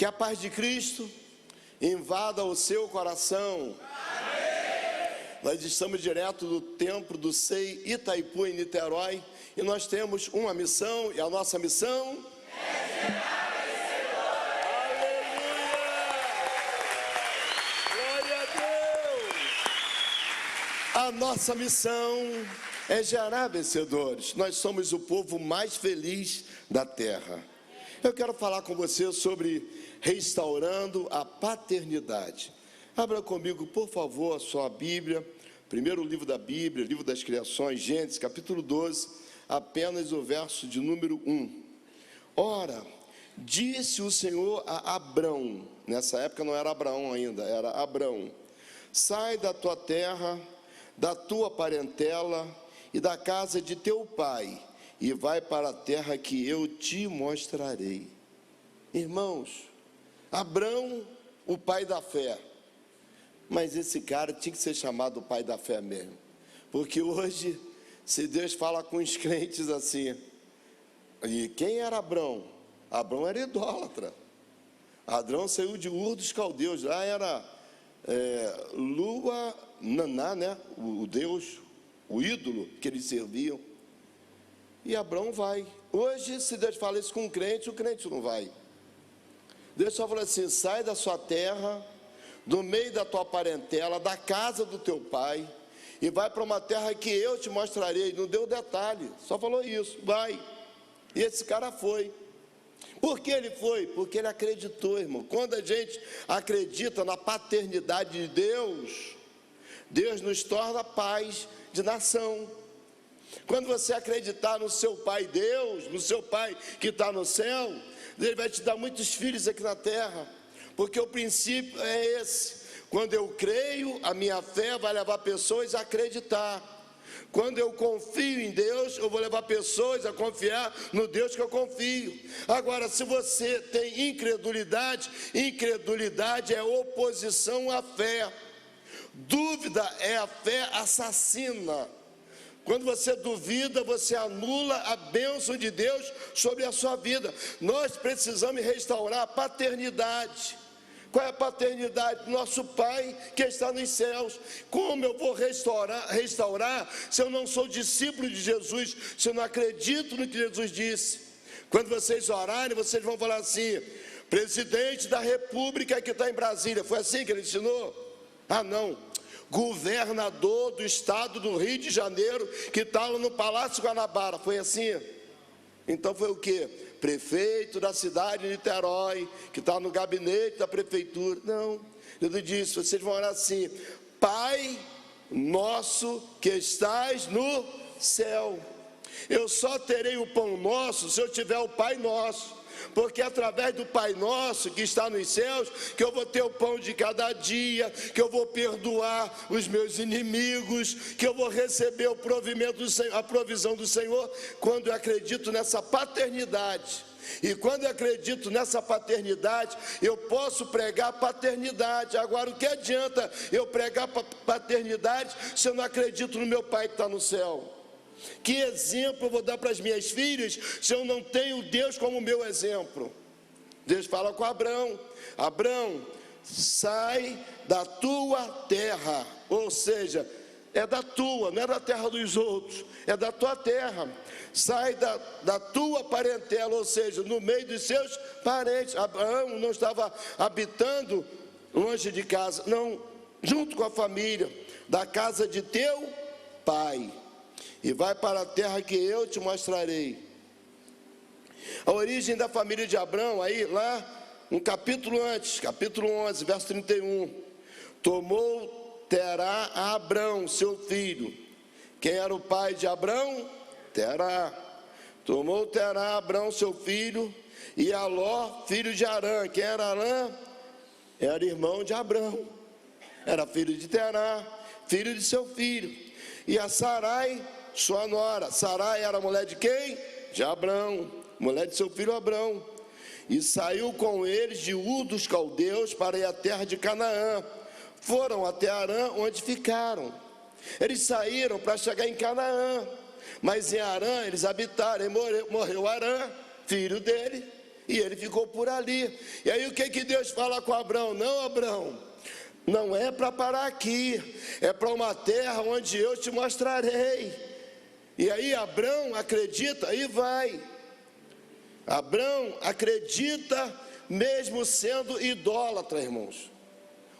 Que a paz de Cristo invada o seu coração. Amém. Nós estamos direto do templo do SEI Itaipu, em Niterói, e nós temos uma missão, e a nossa missão é gerar vencedores. Aleluia! Glória a Deus! A nossa missão é gerar vencedores. Nós somos o povo mais feliz da terra. Eu quero falar com você sobre restaurando a paternidade. Abra comigo, por favor, a sua Bíblia, primeiro livro da Bíblia, livro das Criações, Gênesis, capítulo 12, apenas o verso de número 1. Ora, disse o Senhor a Abrão, nessa época não era Abraão ainda, era Abrão: sai da tua terra, da tua parentela e da casa de teu pai, e vai para a terra que eu te mostrarei. Irmãos, Abrão, o pai da fé. Mas esse cara tinha que ser chamado o pai da fé mesmo. Porque hoje, se Deus fala com os crentes assim, e quem era Abrão? Abrão era idólatra. Abrão saiu de Ur dos Caldeus, lá era Lua Naná, né? O Deus, o ídolo que eles serviam. E Abrão vai. Hoje, se Deus fala isso com o crente não vai. Deus só falou assim: sai da sua terra, do meio da tua parentela, da casa do teu pai, e vai para uma terra que eu te mostrarei. Não deu detalhe, só falou isso, vai. E esse cara foi. Por que ele foi? Porque ele acreditou, irmão. Quando a gente acredita na paternidade de Deus, Deus nos torna pais de nação. Quando você acreditar no seu Pai Deus, no seu Pai que está no céu, Ele vai te dar muitos filhos aqui na terra, porque o princípio é esse. Quando eu creio, a minha fé vai levar pessoas a acreditar. Quando eu confio em Deus, eu vou levar pessoas a confiar no Deus que eu confio. Agora, se você tem incredulidade, incredulidade é oposição à fé. Dúvida é a fé assassina. Quando você duvida, você anula a bênção de Deus sobre a sua vida. Nós precisamos restaurar a paternidade. Qual é a paternidade? Nosso Pai que está nos céus. Como eu vou restaurar se eu não sou discípulo de Jesus, se eu não acredito no que Jesus disse? Quando vocês orarem, vocês vão falar assim: presidente da República que está em Brasília. Foi assim que ele ensinou? Ah, não. Governador do estado do Rio de Janeiro, que estava no Palácio Guanabara. Foi assim? Então foi o quê? Prefeito da cidade de Niterói, que está no gabinete da prefeitura. Não, Jesus disse: vocês vão orar assim: Pai nosso que estás no céu. Eu só terei o pão nosso se eu tiver o Pai nosso. Porque é através do Pai Nosso que está nos céus que eu vou ter o pão de cada dia, que eu vou perdoar os meus inimigos, que eu vou receber o provimento do Senhor, a provisão do Senhor, quando eu acredito nessa paternidade. E quando eu acredito nessa paternidade, eu posso pregar paternidade. Agora, o que adianta eu pregar paternidade se eu não acredito no meu Pai que está no céu? Que exemplo eu vou dar para as minhas filhas se eu não tenho Deus como meu exemplo? Deus fala com Abrão: Abrão, sai da tua terra. Ou seja, é da tua, não é da terra dos outros, é da tua terra. Sai da tua parentela, ou seja, no meio dos seus parentes. Abraão não estava habitando longe de casa, não, junto com a família, da casa de teu pai. E vai para a terra que eu te mostrarei. A origem da família de Abrão, aí lá, um capítulo antes, capítulo 11, verso 31. Tomou Terá a Abrão, seu filho. Quem era o pai de Abrão? Terá. Tomou Terá a Abrão, seu filho, e a Ló, filho de Arã. Quem era Arã? Era irmão de Abrão. Era filho de Terá, filho de seu filho. E a Sarai, sua nora. Sarai era mulher de quem? De Abrão, mulher de seu filho Abrão. E saiu com eles de Ur dos Caldeus para ir à terra de Canaã. Foram até Arã, onde ficaram. Eles saíram para chegar em Canaã, mas em Arã eles habitaram. E morreu Arã, filho dele, E ele ficou por ali. E aí o que Deus fala com Abrão? Não, Abrão, não é para parar aqui, é para uma terra onde eu te mostrarei. E aí Abrão acredita e vai. Abrão acredita mesmo sendo idólatra, irmãos.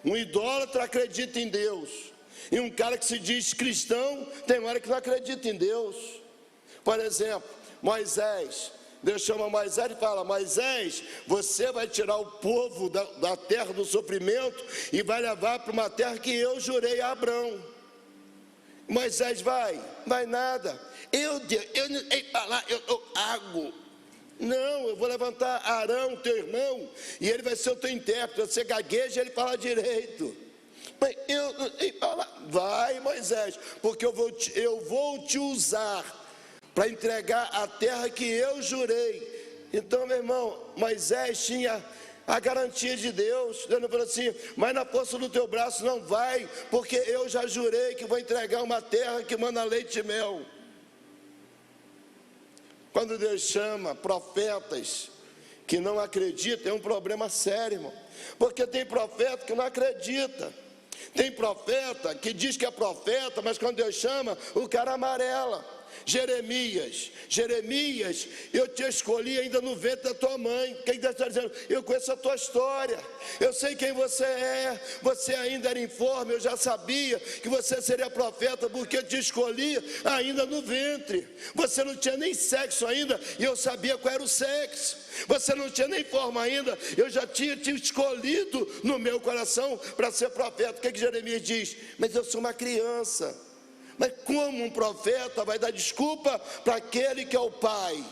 Um idólatra acredita em Deus. E um cara que se diz cristão, tem hora que não acredita em Deus. Por exemplo, Moisés. Deus chama Moisés e fala: Moisés, você vai tirar o povo da terra do sofrimento e vai levar para uma terra que eu jurei a Abrão. Moisés vai nada. Eu não, eu vou levantar Arão, teu irmão, e ele vai ser o teu intérprete. Você gagueja e ele fala direito. Mas vai, Moisés, porque eu vou te usar para entregar a terra que eu jurei. Então, meu irmão, Moisés tinha a garantia de Deus. Deus não falou assim: mas na força do teu braço não vai, porque eu já jurei que vou entregar uma terra que manda leite e mel. Quando Deus chama profetas que não acreditam, é um problema sério, irmão. Porque tem profeta que não acredita. Tem profeta que diz que é profeta, mas quando Deus chama, o cara amarela. Jeremias, eu te escolhi ainda no ventre da tua mãe. Quem Deus está dizendo? Eu conheço a tua história, eu sei quem você é. Você ainda era informe, eu já sabia que você seria profeta, porque eu te escolhi ainda no ventre. Você não tinha nem sexo ainda, e eu sabia qual era o sexo. Você não tinha nem forma ainda, eu já tinha te escolhido no meu coração para ser profeta. O que Jeremias diz? Mas eu sou uma criança. Mas como um profeta vai dar desculpa para aquele que é o pai,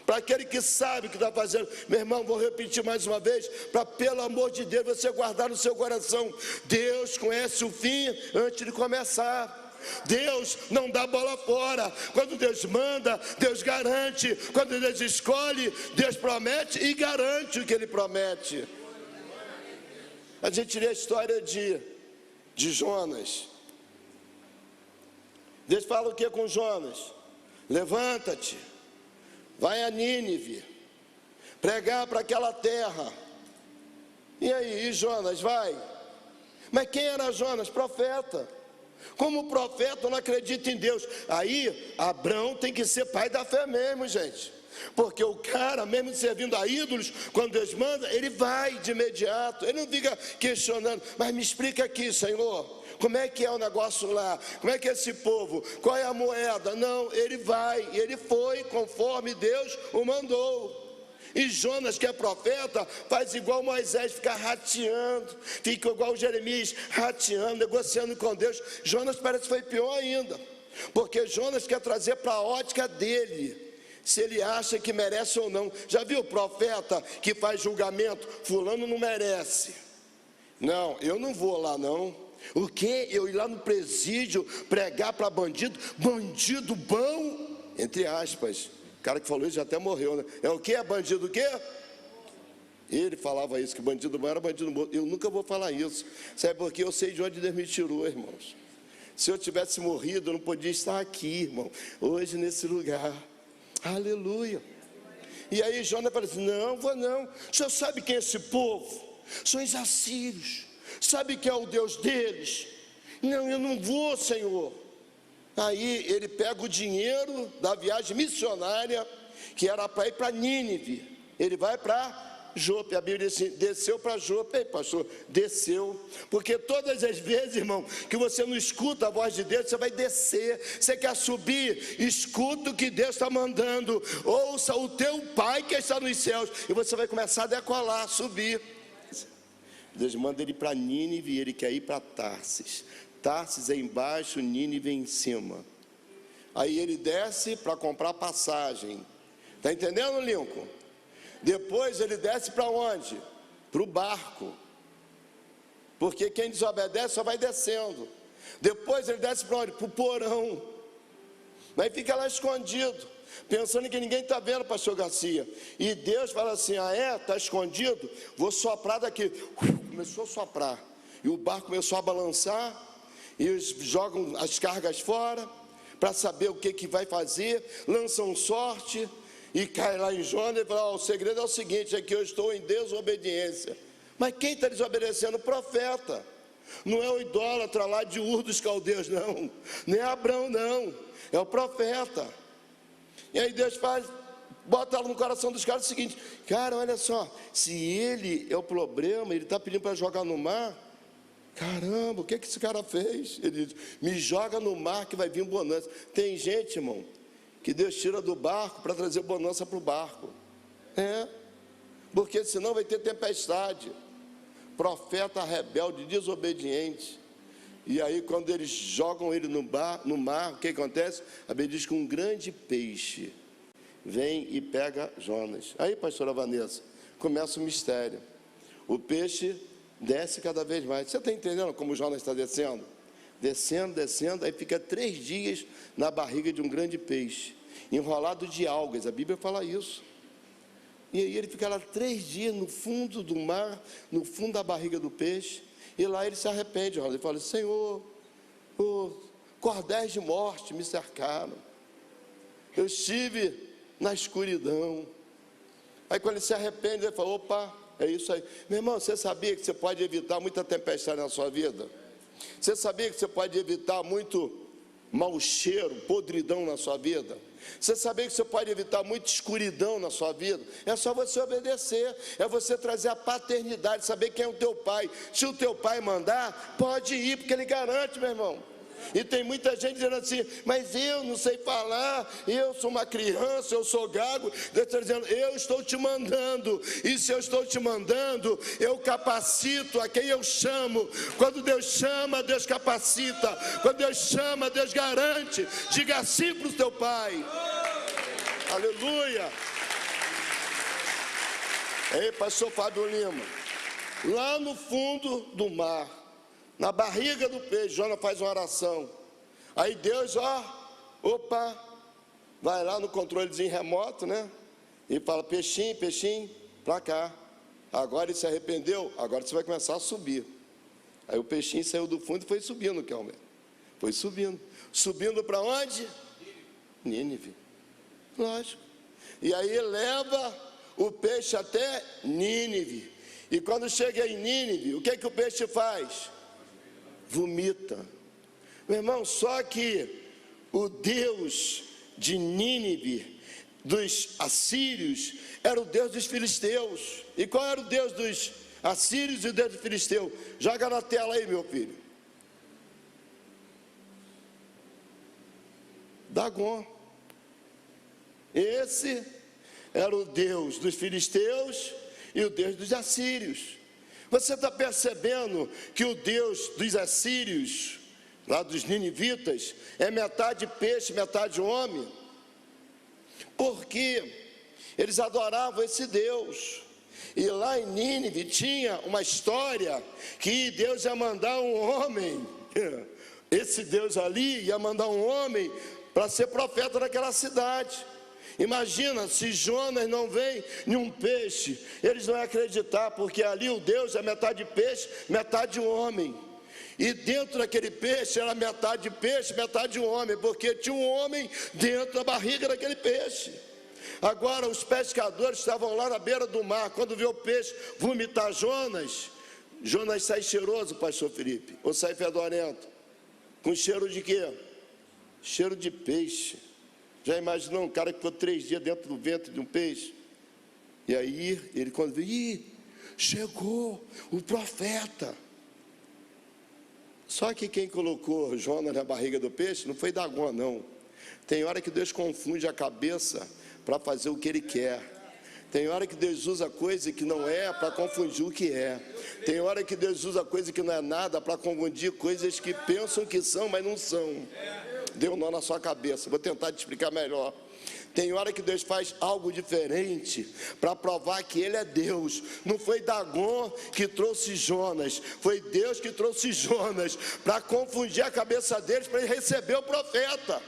para aquele que sabe o que está fazendo? Meu irmão, vou repetir mais uma vez, para, pelo amor de Deus, você guardar no seu coração: Deus conhece o fim antes de começar. Deus não dá bola fora. Quando Deus manda, Deus garante. Quando Deus escolhe, Deus promete e garante o que Ele promete. A gente lê a história de Jonas. Deus fala o que com Jonas? Levanta-te, vai a Nínive, pregar para aquela terra. E aí, Jonas vai? Mas quem era Jonas? Profeta. Como profeta não acredita em Deus. Aí, Abrão tem que ser pai da fé mesmo, gente. Porque o cara, mesmo servindo a ídolos, quando Deus manda, ele vai de imediato. Ele não fica questionando: mas me explica aqui, Senhor, como é que é o negócio lá? Como é que é esse povo? Qual é a moeda? Não, ele vai, e ele foi conforme Deus o mandou. E Jonas, que é profeta, faz igual Moisés, fica rateando, fica igual Jeremias, rateando, negociando com Deus. Jonas parece que foi pior ainda, porque Jonas quer trazer para a ótica dele, se ele acha que merece ou não. Já viu o profeta que faz julgamento? Fulano não merece. Não, eu não vou lá não. O quê? Eu ir lá no presídio pregar para bandido? Bandido bom? Entre aspas. O cara que falou isso já até morreu, né? É o quê? É bandido o quê? Ele falava isso, que bandido bom era bandido bom. Eu nunca vou falar isso. Sabe por quê? Eu sei de onde Deus me tirou, irmãos. Se eu tivesse morrido, eu não podia estar aqui, irmão, hoje nesse lugar. Aleluia. E aí Jonas falou assim: não, vou não. O senhor sabe quem é esse povo? São os assírios. Sabe quem é o Deus deles? Não, eu não vou, Senhor. Aí ele pega o dinheiro da viagem missionária, que era para ir para Nínive. Ele vai para Jope. A Bíblia diz assim: desceu para Jope. Ei, pastor, desceu. Porque todas as vezes, irmão, que você não escuta a voz de Deus, você vai descer. Você quer subir? Escuta o que Deus está mandando. Ouça o teu Pai que está nos céus. E você vai começar a decolar, subir. Deus manda ele para Nínive, e ele quer ir para Tarsis. Tarsis é embaixo, Nínive é em cima. Aí ele desce para comprar passagem. Está entendendo, Lincoln? Depois ele desce para onde? Para o barco. Porque quem desobedece só vai descendo. Depois ele desce para onde? Para o porão. Aí fica lá escondido, pensando que ninguém está vendo, pastor Garcia. E Deus fala assim: ah é? Está escondido? Vou soprar daqui. Começou a soprar. E o barco começou a balançar. E eles jogam as cargas fora para saber o que vai fazer. Lançam sorte. e cai lá em Jonas e fala: o segredo é o seguinte, é que eu estou em desobediência. Mas quem está desobedecendo? O profeta. Não é o idólatra lá de Ur dos Caldeus, não. Nem é Abrão, não. É o profeta. E aí Deus bota no coração dos caras o seguinte: cara, olha só, se ele é o problema, ele está pedindo para jogar no mar. Caramba, o que esse cara fez? Ele diz: me joga no mar que vai vir bonança. Tem gente, irmão, que Deus tira do barco para trazer bonança para o barco. Porque senão vai ter tempestade. Profeta rebelde, desobediente. E aí quando eles jogam ele no mar, o que acontece? A Bíblia diz que um grande peixe vem e pega Jonas. Aí, pastora Vanessa, começa o mistério. O peixe desce cada vez mais. Você está entendendo como Jonas está descendo? Descendo, descendo, aí fica 3 dias na barriga de um grande peixe, enrolado de algas. A Bíblia fala isso. E aí ele fica lá 3 dias no fundo do mar, no fundo da barriga do peixe, e lá ele se arrepende. Ele fala: Senhor, cordéis de morte me cercaram, eu estive na escuridão. Aí quando ele se arrepende, ele fala: opa, é isso aí. Meu irmão, você sabia que você pode evitar muita tempestade na sua vida? Você sabia que você pode evitar muito mau cheiro, podridão na sua vida? Você sabia que você pode evitar muita escuridão na sua vida? É só você obedecer, é você trazer a paternidade, saber quem é o teu pai. Se o teu pai mandar, pode ir, porque ele garante, meu irmão. E tem muita gente dizendo assim: mas eu não sei falar, eu sou uma criança, eu sou gago. Deus está dizendo: eu estou te mandando, e se eu estou te mandando, eu capacito a quem eu chamo. Quando Deus chama, Deus capacita. Quando Deus chama, Deus garante. Diga assim para o teu pai. Aleluia. Ei, pastor Fábio Lima, lá no fundo do mar, na barriga do peixe, Jonas faz uma oração. Aí Deus, vai lá no controlezinho remoto, né? E fala: peixinho, peixinho, para cá. Agora ele se arrependeu, agora você vai começar a subir. Aí o peixinho saiu do fundo e foi subindo, Kelmer. Foi subindo. Subindo para onde? Nínive. Lógico. E aí leva o peixe até Nínive. E quando chega em Nínive, o que o peixe faz? Vomita. Meu irmão, só que o Deus de Nínive, dos assírios, era o Deus dos filisteus. E qual era o Deus dos assírios e o Deus dos filisteus? Joga na tela aí, meu filho. Dagon. Esse era o Deus dos filisteus e o Deus dos assírios. Você está percebendo que o Deus dos assírios, lá dos ninivitas, é metade peixe, metade homem? Porque eles adoravam esse Deus. E lá em Nínive tinha uma história que Deus ia mandar um homem. Esse Deus ali ia mandar um homem para ser profeta naquela cidade. Imagina, se Jonas não vem em um peixe, eles não vão acreditar, porque ali o Deus é metade peixe, metade homem. E dentro daquele peixe era metade peixe, metade homem, porque tinha um homem dentro da barriga daquele peixe. Agora os pescadores estavam lá na beira do mar, quando viu o peixe vomitar Jonas, Jonas sai cheiroso, pastor Felipe, ou sai fedorento? Com cheiro de quê? Cheiro de peixe. Já imaginou um cara que ficou 3 dias dentro do ventre de um peixe? E aí, ele quando viu, chegou o profeta. Só que quem colocou Jonas na barriga do peixe não foi Dagon, não. Tem hora que Deus confunde a cabeça para fazer o que Ele quer. Tem hora que Deus usa coisa que não é para confundir o que é. Tem hora que Deus usa coisa que não é nada para confundir coisas que pensam que são, mas não são. Deu um nó na sua cabeça, vou tentar te explicar melhor. Tem hora que Deus faz algo diferente para provar que Ele é Deus. Não foi Dagon que trouxe Jonas, foi Deus que trouxe Jonas para confundir a cabeça deles, para ele receber o profeta.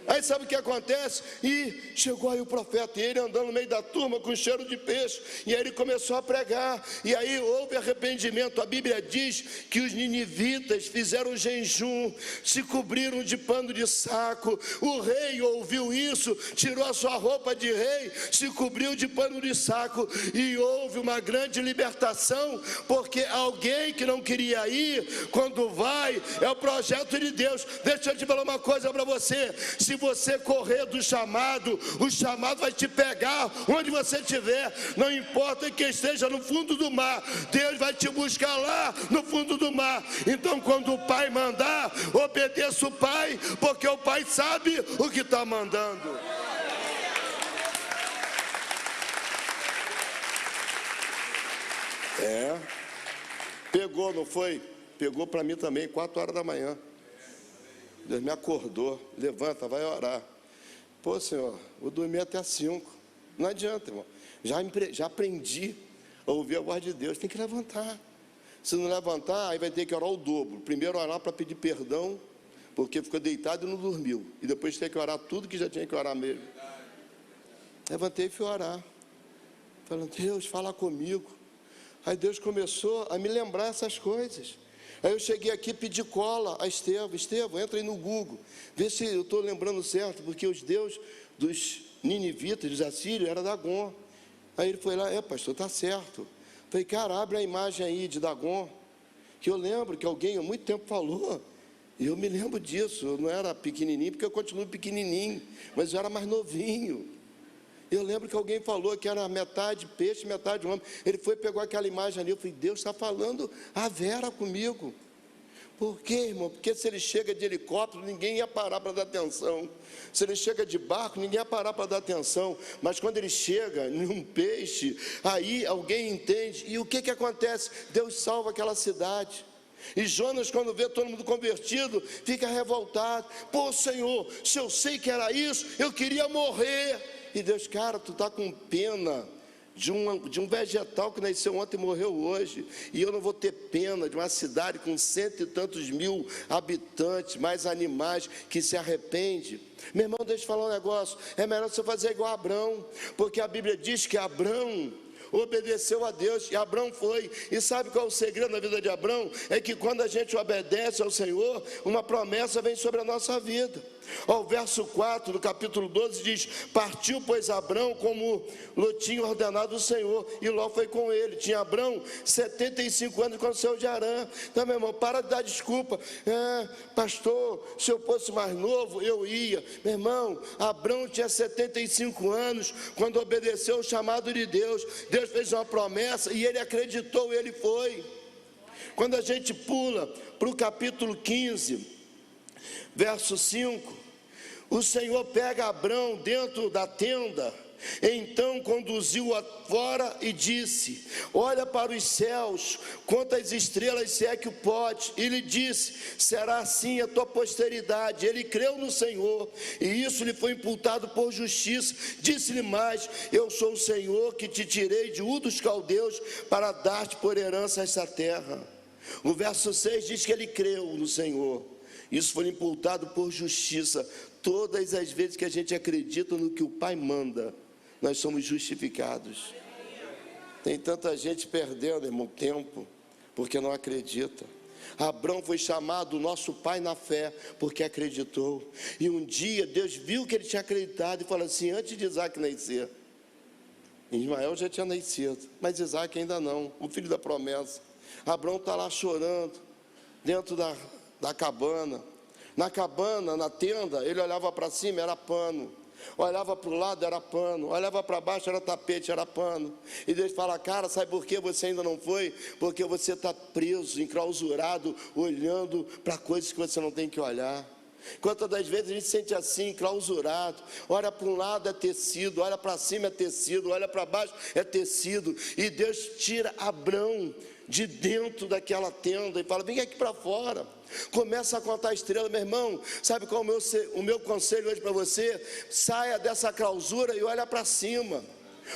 Aí sabe o que acontece? E chegou aí o profeta, e ele andando no meio da turma com cheiro de peixe, e aí ele começou a pregar, e aí houve arrependimento. A Bíblia diz que os ninivitas fizeram jejum, se cobriram de pano de saco. O rei ouviu isso, tirou a sua roupa de rei, se cobriu de pano de saco, e houve uma grande libertação, porque alguém que não queria ir, quando vai, é o projeto de Deus. Deixa eu te falar uma coisa para você: se você correr do chamado, o chamado vai te pegar onde você estiver, não importa quem esteja no fundo do mar, Deus vai te buscar lá no fundo do mar. Então, quando o pai mandar, obedeça o pai, porque o pai sabe o que está mandando. Pegou, não foi? Pegou para mim também, 4 horas da manhã. Deus me acordou, levanta, vai orar. Pô, Senhor, vou dormir até às 5. Não adianta, irmão. Já aprendi a ouvir a voz de Deus. Tem que levantar. Se não levantar, aí vai ter que orar o dobro. Primeiro orar para pedir perdão, porque ficou deitado e não dormiu. E depois tem que orar tudo que já tinha que orar mesmo. Levantei e fui orar. Falando, Deus, fala comigo. Aí Deus começou a me lembrar essas coisas. Aí eu cheguei aqui e pedi cola a Estevão. Estevão, entra aí no Google, vê se eu estou lembrando certo, porque os deuses dos ninivitas, dos assírios, era Dagon. Aí ele foi lá, pastor, está certo. Falei, cara, abre a imagem aí de Dagon, que eu lembro que alguém há muito tempo falou, e eu me lembro disso. Eu não era pequenininho, porque eu continuo pequenininho, mas eu era mais novinho. Eu lembro que alguém falou que era metade peixe, metade homem. Ele foi, pegou aquela imagem ali, eu falei, Deus está falando a Vera comigo. Por quê, irmão? Porque se ele chega de helicóptero, ninguém ia parar para dar atenção. Se ele chega de barco, ninguém ia parar para dar atenção. Mas quando ele chega num peixe, aí alguém entende. E o que acontece? Deus salva aquela cidade. E Jonas, quando vê todo mundo convertido, fica revoltado. Pô, Senhor, se eu sei que era isso, eu queria morrer. E Deus, cara, tu está com pena de um vegetal que nasceu ontem e morreu hoje, e eu não vou ter pena de uma cidade com 100 e tantos mil habitantes, mais animais, que se arrepende. Meu irmão, deixa eu falar um negócio, é melhor você fazer igual a Abrão, porque a Bíblia diz que Abrão obedeceu a Deus, e Abrão foi. E sabe qual é o segredo na vida de Abrão? É que quando a gente obedece ao Senhor, uma promessa vem sobre a nossa vida. O verso 4 do capítulo 12 diz: partiu, pois, Abrão como Ló tinha ordenado o Senhor, e Ló foi com ele. Tinha Abrão 75 anos quando saiu de Harã. Então, meu irmão, para de dar desculpa. Pastor, se eu fosse mais novo, eu ia. Meu irmão, Abrão tinha 75 anos quando obedeceu o chamado de Deus. Deus fez uma promessa e ele acreditou, ele foi. Quando a gente pula para o capítulo 15, verso 5, o Senhor pega Abrão dentro da tenda, então conduziu-o fora e disse: olha para os céus, conta as estrelas, se é que o pode. E lhe disse: será assim a tua posteridade. Ele creu no Senhor, e isso lhe foi imputado por justiça. Disse-lhe mais: eu sou o Senhor que te tirei de Ur dos Caldeus para dar-te por herança esta terra. O verso 6 diz que ele creu no Senhor. Isso foi imputado por justiça. Todas as vezes que a gente acredita no que o Pai manda, nós somos justificados. Tem tanta gente perdendo, irmão, tempo, porque não acredita. Abrão foi chamado nosso pai na fé, porque acreditou. E um dia Deus viu que ele tinha acreditado e falou assim: antes de Isaac nascer, Ismael já tinha nascido, mas Isaac ainda não, o filho da promessa. Abrão está lá chorando, dentro da cabana. Na cabana, na tenda, ele olhava para cima, era pano. Olhava para o lado, era pano. Olhava para baixo, era tapete, era pano. E Deus fala: cara, sabe por que você ainda não foi? Porque você está preso, enclausurado, olhando para coisas que você não tem que olhar. Quantas das vezes a gente se sente assim, enclausurado? Olha para um lado, é tecido. Olha para cima, é tecido. Olha para baixo, é tecido. E Deus tira Abrão de dentro daquela tenda e fala: vem aqui para fora. Começa a contar a estrela. Meu irmão, sabe qual é o meu conselho hoje para você? Saia dessa clausura e olha para cima.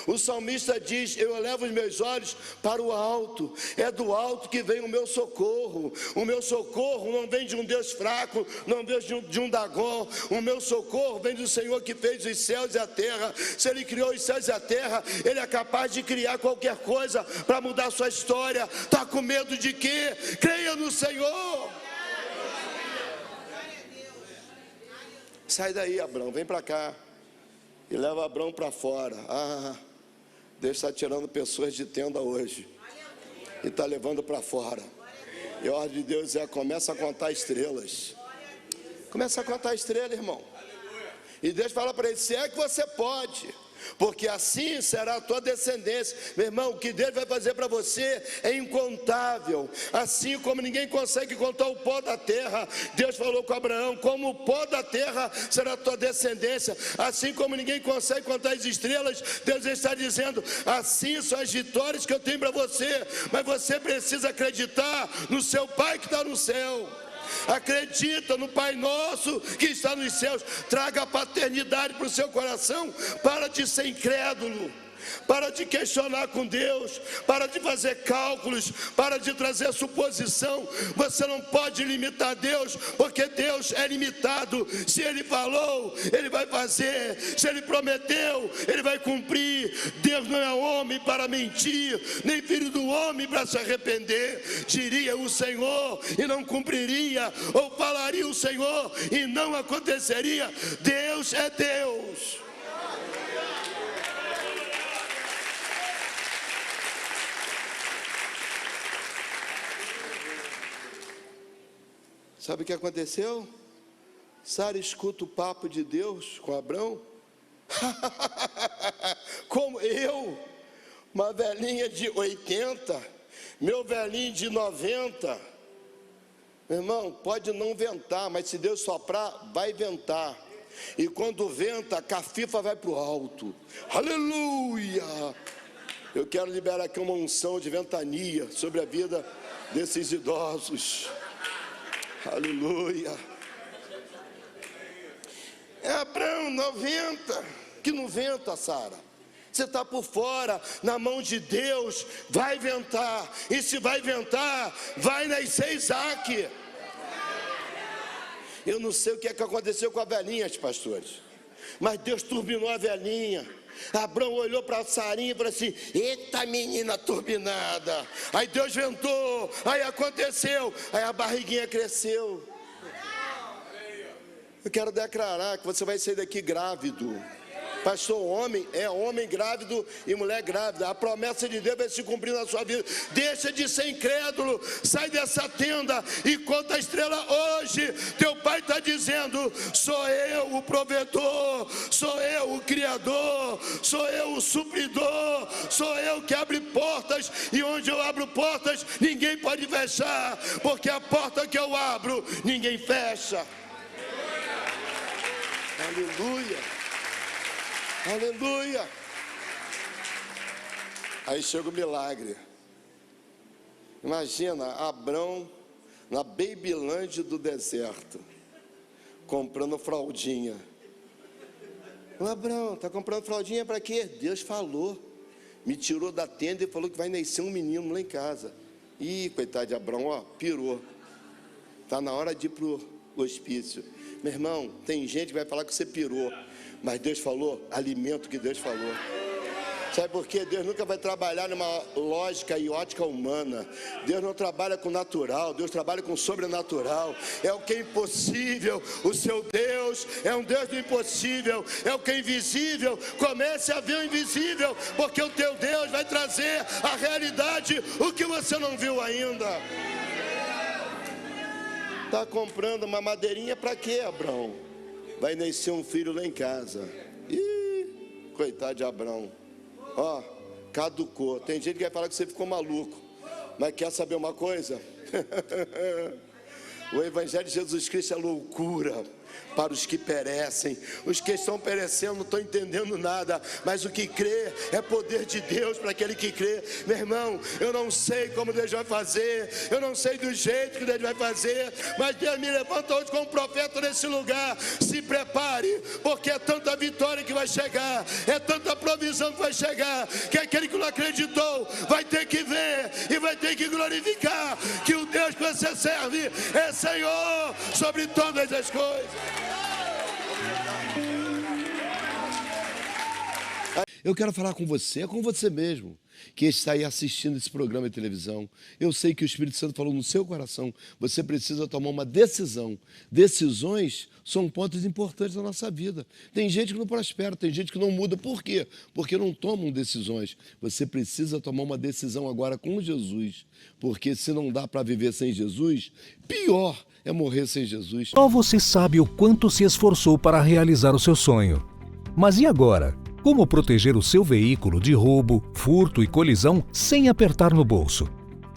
O salmista diz: eu elevo os meus olhos para o alto, é do alto que vem o meu socorro. O meu socorro não vem de um Deus fraco, não vem de um Dagon. O meu socorro vem do Senhor que fez os céus e a terra. Se Ele criou os céus e a terra, Ele é capaz de criar qualquer coisa para mudar a sua história. Está com medo de quê? Creia no Senhor. Sai daí, Abrão, vem para cá. E leva Abrão para fora. Deus está tirando pessoas de tenda hoje e está levando para fora. E a ordem de Deus é: começa a contar estrelas. Começa a contar estrelas, irmão. E Deus fala para ele: se é que você pode, porque assim será a tua descendência. Meu irmão, o que Deus vai fazer para você é incontável. Assim como ninguém consegue contar o pó da terra, Deus falou com Abraão: como o pó da terra será a tua descendência. Assim como ninguém consegue contar as estrelas, Deus está dizendo: assim são as vitórias que eu tenho para você. Mas você precisa acreditar no seu Pai que está no céu. Acredita no Pai Nosso que está nos céus. Traga a paternidade para o seu coração. Para de ser incrédulo, para de questionar com Deus, para de fazer cálculos, para de trazer suposição. Você não pode limitar Deus, porque Deus é limitado. Se Ele falou, Ele vai fazer. Se Ele prometeu, Ele vai cumprir. Deus não é homem para mentir, nem filho do homem para se arrepender. Diria o Senhor e não cumpriria, ou falaria o Senhor e não aconteceria. Deus é Deus. Sabe o que aconteceu? Sara escuta o papo de Deus com Abrão. Como eu, uma velhinha de 80, meu velhinho de 90. Meu irmão, pode não ventar, mas se Deus soprar, vai ventar. E quando venta, a cafifa vai para o alto. Aleluia! Eu quero liberar aqui uma unção de ventania sobre a vida desses idosos. Aleluia. É Abrão, 90. Que não venta, Sara. Você está por fora, na mão de Deus, vai ventar. E se vai ventar, vai nascer Isaac. Eu não sei o que é que aconteceu com a velhinha, pastores, mas Deus turbinou a velhinha. Abrão olhou para Sarinha e falou assim: eita menina turbinada. Aí Deus ventou, aí aconteceu, aí a barriguinha cresceu. Eu quero declarar que você vai sair daqui grávido. Pastor, homem é homem grávido e mulher grávida. A promessa de Deus vai se cumprir na sua vida. Deixa de ser incrédulo, sai dessa tenda e conta a estrela hoje. Teu pai está dizendo: sou eu o provedor, sou eu o criador, sou eu o supridor, sou eu que abre portas, e onde eu abro portas, ninguém pode fechar, porque a porta que eu abro, ninguém fecha. Aleluia. Aleluia. Aí chega o milagre. Imagina Abrão na Babyland do deserto, comprando fraldinha. O Abrão, está comprando fraldinha para quê? Deus falou, me tirou da tenda e falou que vai nascer um menino lá em casa. Ih, coitado de Abrão, ó, pirou. Está na hora de ir para o hospício. Meu irmão, tem gente que vai falar que você pirou, mas Deus falou, alimento que Deus falou. Sabe por quê? Deus nunca vai trabalhar numa lógica e ótica humana. Deus não trabalha com natural, Deus trabalha com sobrenatural. É o que é impossível. O seu Deus é um Deus do impossível. É o que é invisível. Comece a ver o invisível, porque o teu Deus vai trazer a realidade o que você não viu ainda. Está comprando uma madeirinha para quê, Abrão? Vai nascer um filho lá em casa. Ih, coitado de Abrão. Ó, caducou. Tem gente que vai falar que você ficou maluco, mas quer saber uma coisa? O Evangelho de Jesus Cristo é loucura para os que perecem. Os que estão perecendo não estão entendendo nada, mas o que crê é poder de Deus para aquele que crê. Meu irmão, eu não sei como Deus vai fazer, eu não sei do jeito que Deus vai fazer, mas Deus me levanta hoje como profeta nesse lugar. Se prepare, porque é tanta vitória que vai chegar, é tanta provisão que vai chegar, que aquele que não acreditou vai ter que ver e vai ter que glorificar que o Deus que você serve é Senhor sobre todas as coisas. Eu quero falar com você mesmo, que está aí assistindo esse programa de televisão. Eu sei que o Espírito Santo falou no seu coração. Você precisa tomar uma decisão. Decisões são pontos importantes na nossa vida. Tem gente que não prospera, tem gente que não muda. Por quê? Porque não tomam decisões. Você precisa tomar uma decisão agora com Jesus. Porque se não dá para viver sem Jesus, pior é morrer sem Jesus. Só você sabe o quanto se esforçou para realizar o seu sonho. Mas e agora? Como proteger o seu veículo de roubo, furto e colisão sem apertar no bolso?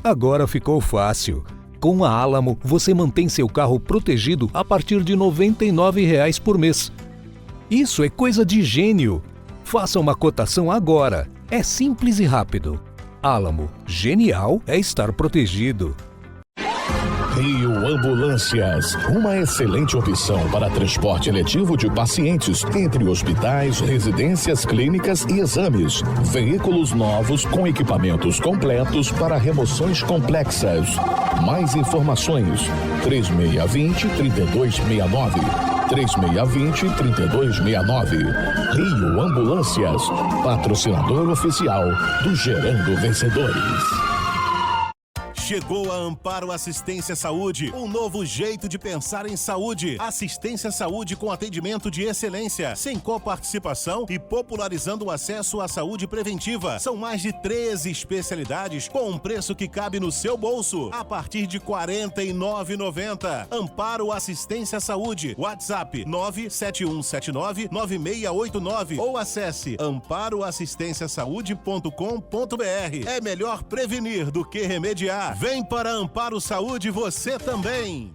Agora ficou fácil. Com a Alamo, você mantém seu carro protegido a partir de R$ 99,00 por mês. Isso é coisa de gênio! Faça uma cotação agora. É simples e rápido. Alamo, genial é estar protegido. Rio Ambulâncias, uma excelente opção para transporte eletivo de pacientes entre hospitais, residências, clínicas e exames. Veículos novos com equipamentos completos para remoções complexas. Mais informações: 3620-3269. 3620-3269. Rio Ambulâncias, patrocinador oficial do Gerando Vencedores. Chegou a Amparo Assistência Saúde, um novo jeito de pensar em saúde. Assistência Saúde com atendimento de excelência, sem coparticipação e popularizando o acesso à saúde preventiva. São mais de 13 especialidades com um preço que cabe no seu bolso, a partir de R$ 49,90. Amparo Assistência Saúde, WhatsApp 971799689 ou acesse amparoassistenciasaude.com.br. É melhor prevenir do que remediar. Vem para Amparo Saúde você também!